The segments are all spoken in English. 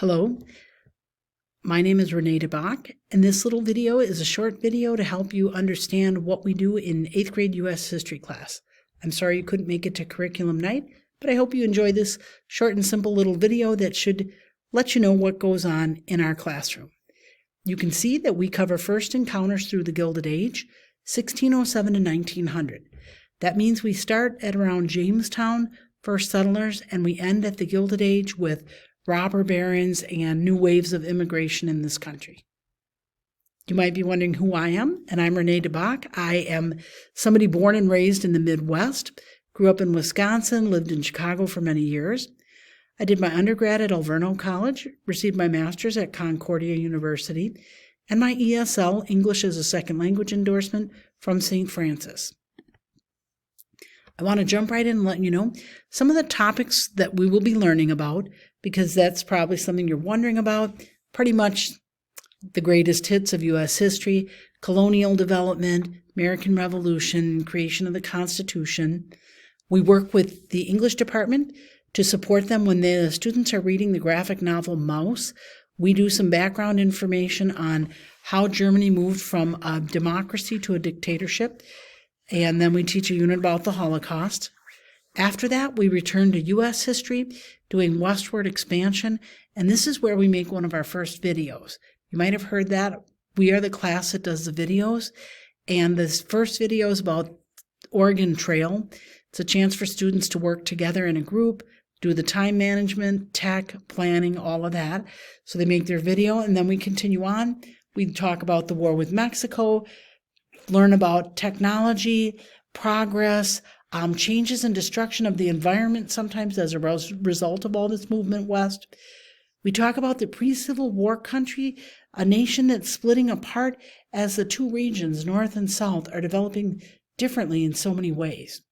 Hello, my name is Bock, and this little video is a short video to help you understand what we do in 8th grade U.S. history class. I'm sorry you couldn't make it to curriculum night, but I hope you enjoy this short and simple little video that should let you know what goes on in our classroom. You can see that we cover first encounters through the Gilded Age, 1607 to 1900. That means we start at around Jamestown, first settlers, and we end at the Gilded Age with robber barons and new waves of immigration in this country. You might be wondering who I am, and I'm Bock. I am somebody born and raised in the Midwest, grew up in Wisconsin, lived in Chicago for many years. I did my undergrad at Alverno College, received my master's at Concordia University, and my ESL, English as a Second Language endorsement, from St. Francis. I want to jump right in and let you know some of the topics that we will be learning about, because that's probably something you're wondering about. Pretty much the greatest hits of U.S. history, colonial development, American Revolution, creation of the Constitution. We work with the English department to support them when the students are reading the graphic novel Mouse. We do some background information on how Germany moved from a democracy to a dictatorship, and then we teach a unit about the Holocaust. After that, we return to U.S. history, doing westward expansion, and this is where we make one of our first videos. You might have heard that. We are the class that does the videos, and this first video is about Oregon Trail. It's a chance for students to work together in a group, do the time management, tech, planning, all of that. So they make their video, and then we continue on. We talk about the war with Mexico, learn about technology, progress, changes and destruction of the environment, sometimes as a result of all this movement west. We talk about the pre-Civil War country, a nation that's splitting apart as the two regions, North and South, are developing differently in so many ways.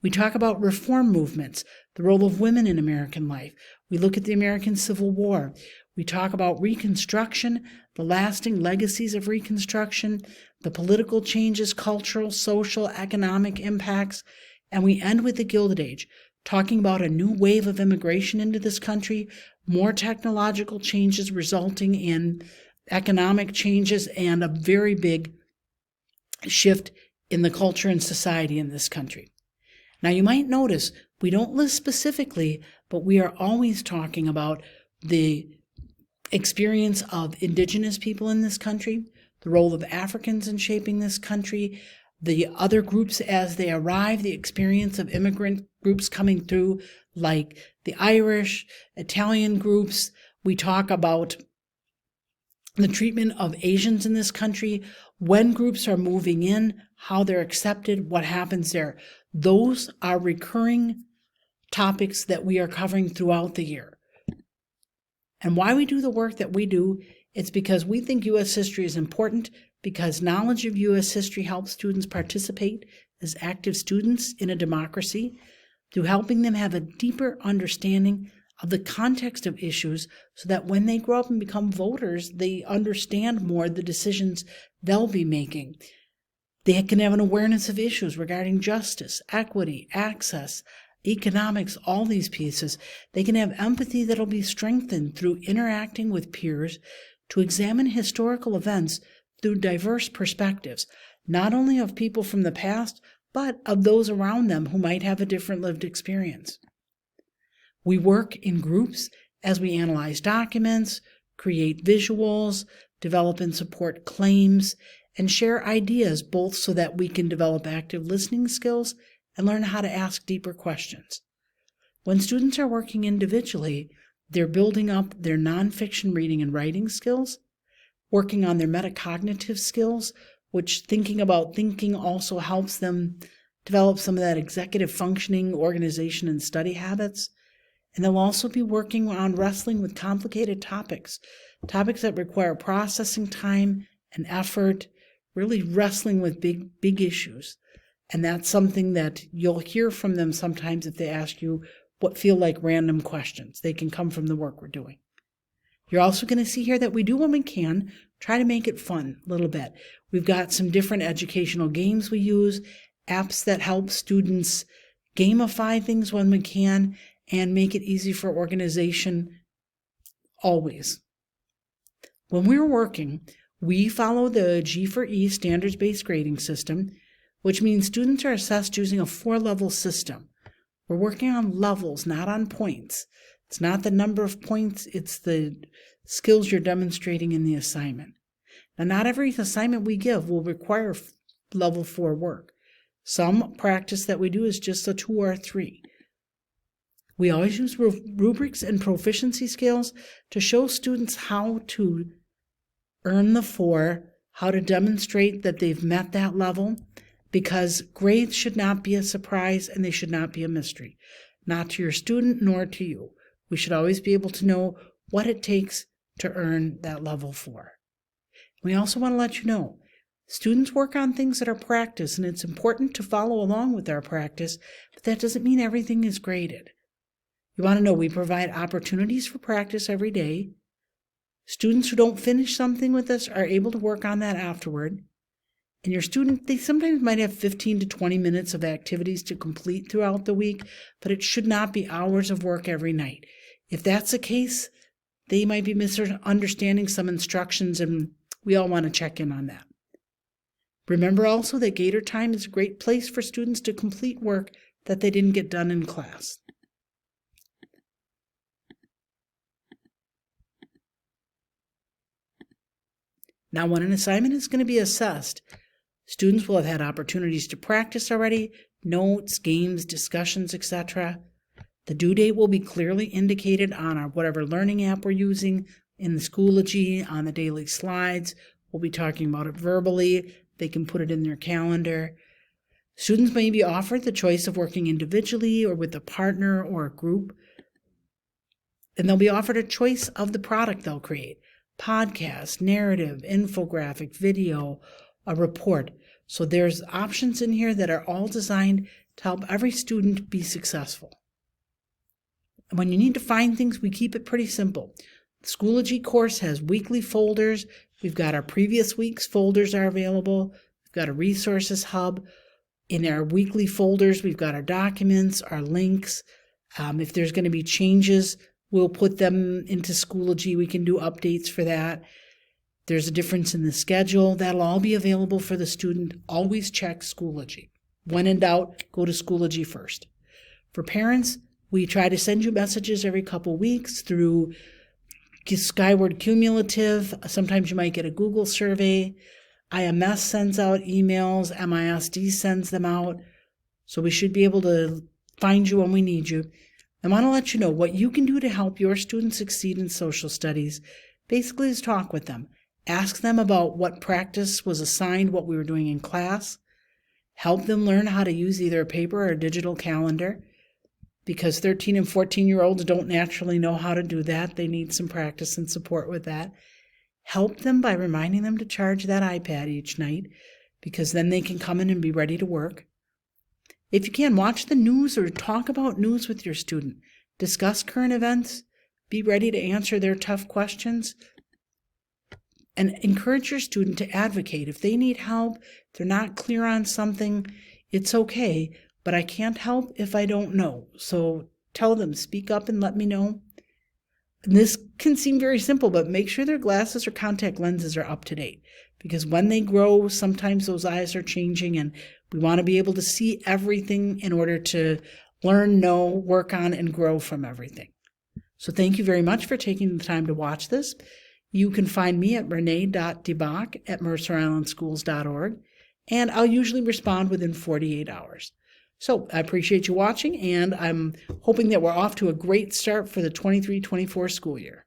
We talk about reform movements, the role of women in American life. We look at the American Civil War. We talk about Reconstruction, the lasting legacies of Reconstruction, the political changes, cultural, social, economic impacts, and we end with the Gilded Age, talking about a new wave of immigration into this country, more technological changes resulting in economic changes, and a very big shift in the culture and society in this country. Now, you might notice we don't list specifically, but we are always talking about the experience of indigenous people in this country, the role of Africans in shaping this country, the other groups as they arrive, the experience of immigrant groups coming through, like the Irish, Italian groups. We talk about the treatment of Asians in this country, when groups are moving in, how they're accepted, what happens there. Those are recurring topics that we are covering throughout the year. And why we do the work that we do, it's because we think U.S. history is important, because knowledge of U.S. history helps students participate as active students in a democracy through helping them have a deeper understanding of the context of issues, so that when they grow up and become voters, they understand more the decisions they'll be making. They can have an awareness of issues regarding justice, equity, access, economics, all these pieces. They can have empathy that'll be strengthened through interacting with peers to examine historical events through diverse perspectives, not only of people from the past, but of those around them who might have a different lived experience. We work in groups as we analyze documents, create visuals, develop and support claims, and share ideas, both so that we can develop active listening skills and learn how to ask deeper questions. When students are working individually, they're building up their nonfiction reading and writing skills, working on their metacognitive skills, which thinking about thinking also helps them develop some of that executive functioning, organization, and study habits. And they'll also be working on wrestling with complicated topics that require processing time and effort, really wrestling with big issues. And that's something that you'll hear from them sometimes if they ask you what feel like random questions. They can come from the work we're doing. You're also going to see here that we do when we can try to make it fun a little bit. We've got some different educational games we use, apps that help students gamify things when we can, and make it easy for organization always. When we're working, we follow the G for E standards-based grading system, which means students are assessed using a 4-level system. We're working on levels, not on points. It's not the number of points, it's the skills you're demonstrating in the assignment. Now, not every assignment we give will require level 4 work. Some practice that we do is just a 2 or a 3. We always use rubrics and proficiency scales to show students how to earn the 4, how to demonstrate that they've met that level, because grades should not be a surprise and they should not be a mystery, not to your student nor to you. We should always be able to know what it takes to earn that level 4. We also want to let you know, students work on things that are practice, and it's important to follow along with our practice, but that doesn't mean everything is graded. You want to know we provide opportunities for practice every day. Students who don't finish something with us are able to work on that afterward. And your student, they sometimes might have 15 to 20 minutes of activities to complete throughout the week, but it should not be hours of work every night. If that's the case, they might be misunderstanding some instructions, and we all want to check in on that. Remember also that Gator Time is a great place for students to complete work that they didn't get done in class. Now, when an assignment is going to be assessed, students will have had opportunities to practice already, notes, games, discussions, etc. The due date will be clearly indicated on our whatever learning app we're using, in the Schoology, on the daily slides. We'll be talking about it verbally. They can put it in their calendar. Students may be offered the choice of working individually or with a partner or a group. And they'll be offered a choice of the product they'll create: podcast, narrative, infographic, video, a report. So there's options in here that are all designed to help every student be successful. And when you need to find things, we keep it pretty simple. The Schoology course has weekly folders. We've got our previous week's folders are available. We've got a resources hub. In our weekly folders, we've got our documents, our links. If there's going to be changes, we'll put them into Schoology. We can do updates for that. There's a difference in the schedule. That'll all be available for the student. Always check Schoology. When in doubt, go to Schoology first. For parents, we try to send you messages every couple weeks through Skyward Cumulative. Sometimes you might get a Google survey. IMS sends out emails. MISD sends them out. So we should be able to find you when we need you. I want to let you know what you can do to help your students succeed in social studies. Basically, is talk with them. Ask them about what practice was assigned, what we were doing in class. Help them learn how to use either a paper or a digital calendar, because 13 and 14-year-olds don't naturally know how to do that. They need some practice and support with that. Help them by reminding them to charge that iPad each night, because then they can come in and be ready to work. If you can, watch the news or talk about news with your student. Discuss current events. Be ready to answer their tough questions. And encourage your student to advocate. If they need help, if they're not clear on something, it's okay, but I can't help if I don't know. So tell them, speak up and let me know. And this can seem very simple, but make sure their glasses or contact lenses are up to date, because when they grow, sometimes those eyes are changing, and we want to be able to see everything in order to learn, know, work on, and grow from everything. So thank you very much for taking the time to watch this. You can find me at renee.debock@mercerislandschools.org, and I'll usually respond within 48 hours. So I appreciate you watching, and I'm hoping that we're off to a great start for the 23-24 school year.